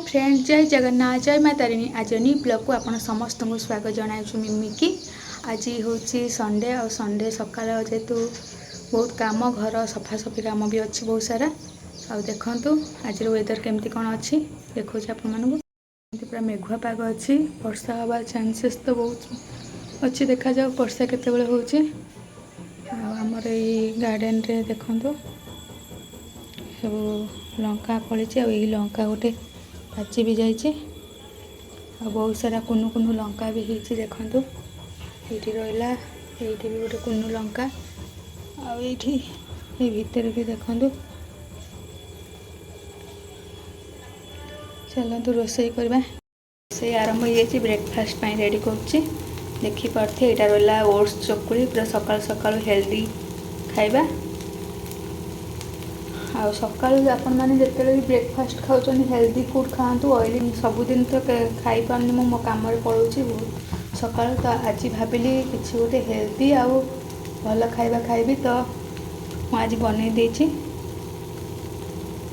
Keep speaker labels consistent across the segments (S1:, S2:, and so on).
S1: Friend जय जगन्नाथ जय माँ तारिणी आज न्यू ब्लॉग को आपण समस्त को स्वागत जनाऊँ मिमिकी आज हूँ संडे और संडे सकाळ जेहेतु बहुत काम घर सफासफी काम भी अच्छी बहुत सारा आ देखु आज वेदर केमती कौन अच्छी देखो आपण पूरा मेघुआ पाग अच्छी वर्षा हवा चांसेस तो बहुत अच्छी देखा जाओ वर्षा केतेबेले होची आमर ये गार्डन रे देखु सब लंका फली यही लंका गोटे पाची भी जाइए बहुत सारा कुनु कुनु लंका भी होती देखु ये रहा ये भी गोटे कुनु लंका ये भितर भी देखु चलतु रोषे करवा रोषे आरंभ हो ब्रेकफास्ट रेडी करुच्ची देखिपे यहाँ रहा ओट्स चकुड़ी पूरा सकाल सकाल हेल्दी खाइबा आ सका आपण मैंने जिते भी ब्रेकफास्ट खाऊँ हेल्दी फूड खातु ऑयली सबुदिन तो खाई पारनी मो कम पड़ोची बहुत सका तो आज भाविली किसी गोटे हेल्दी आउ भल खाଇବା खाइबी तो आज बनई देछि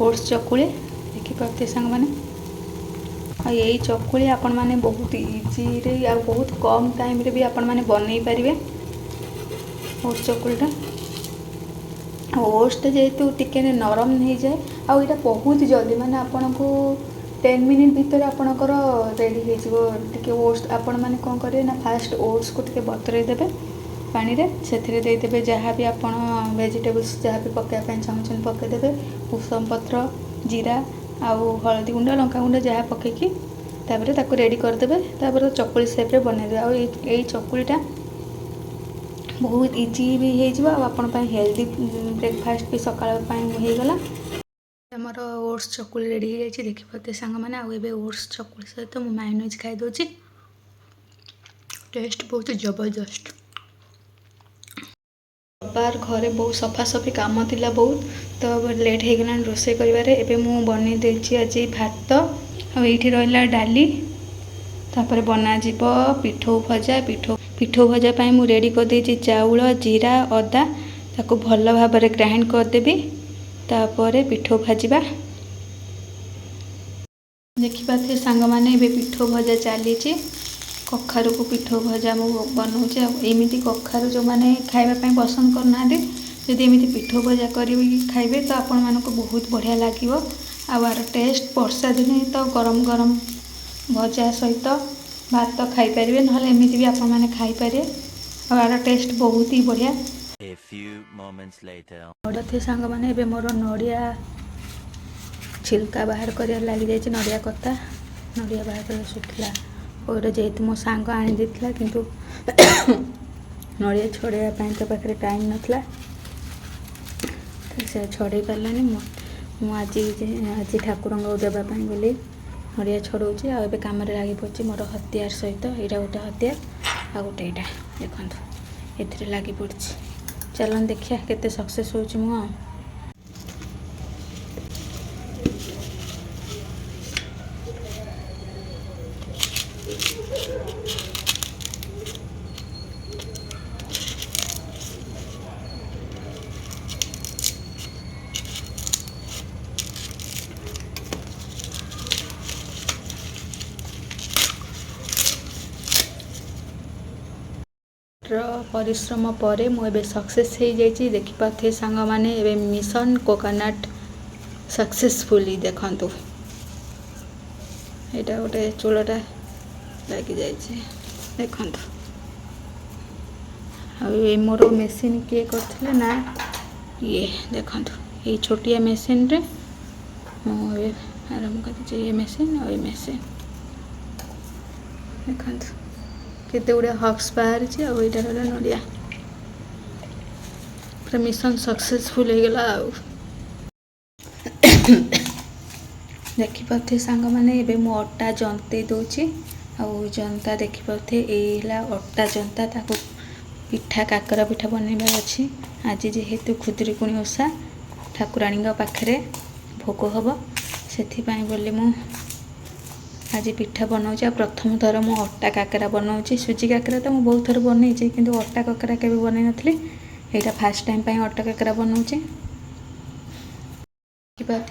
S1: ओट्स चकुड़ी देखिपे सांग मैंने यही चकुड़ी आपण मैंने बहुत इजी रे आ बहुत कम टाइम रे भी आपण मैंने बनई पारिबे ओट्स चकुड़ीटा ओट्स जेहेतु टिके नरम नहीं जाए आउ यहाँ बहुत जल्दी माने आपन को 10 मिनिट भितर आपणकर रेडी हो ओट्स आपण मैंने कौन करेंगे ना फास्ट ओट्स को टिके बतरई देबे पानी रे से देदेबे जहाँ भी आप वेजिटेबल्स जहाँ भी पकाइबा चाहूँ पकईदेवे कुसुम पत्र जीरा आउ हलदी गुंड लंका गुंड जहाँ पकईकी तापर ताको रेडी करदेबे तापर चकुली शेप रे बनईदेबे आउ यही चकुलीटा बहुत इजी भी होपन हेल्दी ब्रेकफास्ट भी सकाल होगला आमर ओट्स चकुली रेडी हो जाए देखिपे सांग मैंने आए ओट्स चकुली सहित मु मायोनीज खाई दूची टेस्ट बहुत जबरदस्त बार घरे बहुत सफासफी काम थिला बहुत तो लेट हो गला रोषे करें मु बन देची आज भात आईठी रहा डाली तापर बना पिठो भजा पिठो भजा पाई मु रेडी कर देची चाउल जीरा अदा ताको भल भाव में ग्राइंड करदेवी तापर पिठो भाजवा देखिपे सांग मैंने पिठो भजा चली कखारु को पिठो भजा मु बनाऊे एमती कखारु जो मैंने खाइबा पसंद करना जदि एमती पिठो भजा कर खाइबे तो आपण मानक बहुत बढ़िया लगे आर टेस्ट वर्षा दिन तो गरम गरम भजा सहित भात खाई पारे ना एमती भी आपण मैंने खाई पारे आर टेस्ट बहुत ही बढ़िया थे सांग मैंने मोर नड़िया छिलका बाहर कर लगी जाए नड़िया कता नड़िया बाहर कर सुखला और जेहेतु मो सांग आनी देथिला किंतु नड़िया छड़ाई तो पाखे टाइम नाला से छड़े पारानी आज ठाकुर को देवाई बोली नड़िया छड़ाऊँगी आए कम लगी पड़ी मोर हथियार सहित यहाँ गोटे हथियार आ गोटे यहाँ देखो ये लगी पड़ी चलन देखिए केते सक्सेस होची मु परिश्रम पर मुझे सक्सेस हो जाइए देखिपे सांग मैंने मिशन कोकोनट सक्सेसफुली देखु यहाँ गोटे चूलटा लगी जाइए देखु मोर मेसीन किए करते ना ये देखु ये छोटिया मेसीन रे मुझे आरंभ कर ये मेसीन और ये मेसीन देखु केते गुड़े हक्स बाहर यहाँ नड़िया पूरा मिशन सक्सेसफुल हो गला देखिपे सांग मैंने मु अटा जंते दूची आउ जनता देखिपे यही अटा जनता ताको पिठा काकरा पिठा बनवार अच्छी आज जेहेतु खुदुरुकुणी ओषा ठाकुराणी पाखे भोग हम से बोली मु आज पिठा बनाऊँ प्रथम थर मु अटा काकरा बनाऊँ सुजी काकरा तो मुझे बहुत थर बनई कि अटा काकरा के बन नी यहाँ फास्ट टाइम अटा काकरा बनाऊँ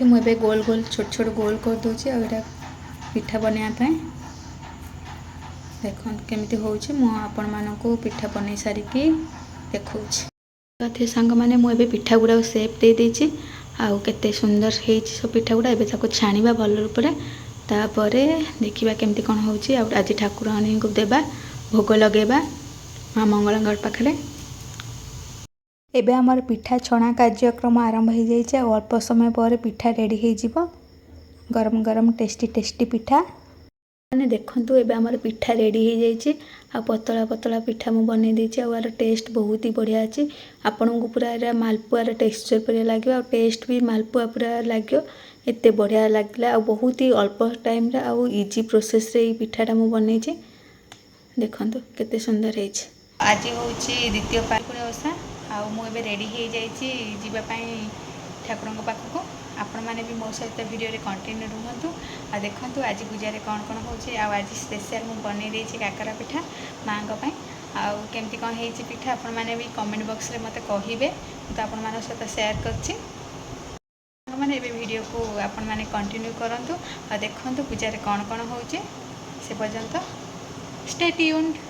S1: मुझे गोल गोल छोट छोट गोल कर दूसरी आ पिठा बनवाई देख केमी हो आपको पिठा बन सारिकी देखा कथे सांग मैंने मुझे पिठा गुड़ा सेप दे देती आउ केते सुंदर है सब पिठा गुड़ा एबे ताको छाणीबा भल रूप तापर देखा केमती कौन हो आज ठाकुराणी को देवा भोग लगेबा माँ मंगलागढ़ पाखे एबे आमर पिठा छणा कार्यक्रम आरंभ हो जाए अल्प समय पर पिठा रेडी हो गरम गरम टेस्टी टेस्टी पिठा मैंने देखु एबे आमर पिठा रेडी हो जाए आ पतला पतला पिठा मु बन देती आर टेस्ट बहुत ही बढ़िया अच्छी आपन को पूरा मालपुआर टेक्सचर पूरा लगे आ टेस्ट भी मालपुआ पूरा लगे एत बढ़िया लगे आ बहुत ही अल्प टाइम आउ इजी प्रोसेस रे पिठाटा मु बन देखु केते सुंदर है आज हूँ द्वितीय पाकुड़ ओषा आउ मुझे रेडी हो जावाई ठाकुर पाखक आपण मैंने भी मो सहित वीडियो रे कंटिन्यू रुहतु आ देखु आज पूजा कौन कौन हो आज स्पेशल मुझे बनई काकरा पिठा माँ आउ केमती कौन हो पिठा आपण मैंने भी कमेंट बॉक्स रे मते कहिबे तो आपण मान सहित शेयर करछि मैंने वीडियो को आपण मैंने कंटिन्यू करंतु आ देखु पूजा रे कौन कौन हो से पर्यंत स्टे ट्यून्ड।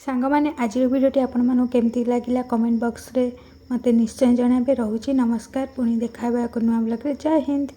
S1: सांग मैंने आज वीडियोटी आपण मानू केमती लगिला कमेंट बॉक्स रे मते निश्चय जणाबे। रहूची नमस्कार पुणी देखा नुआ ब्लॉग रे। जय हिंद।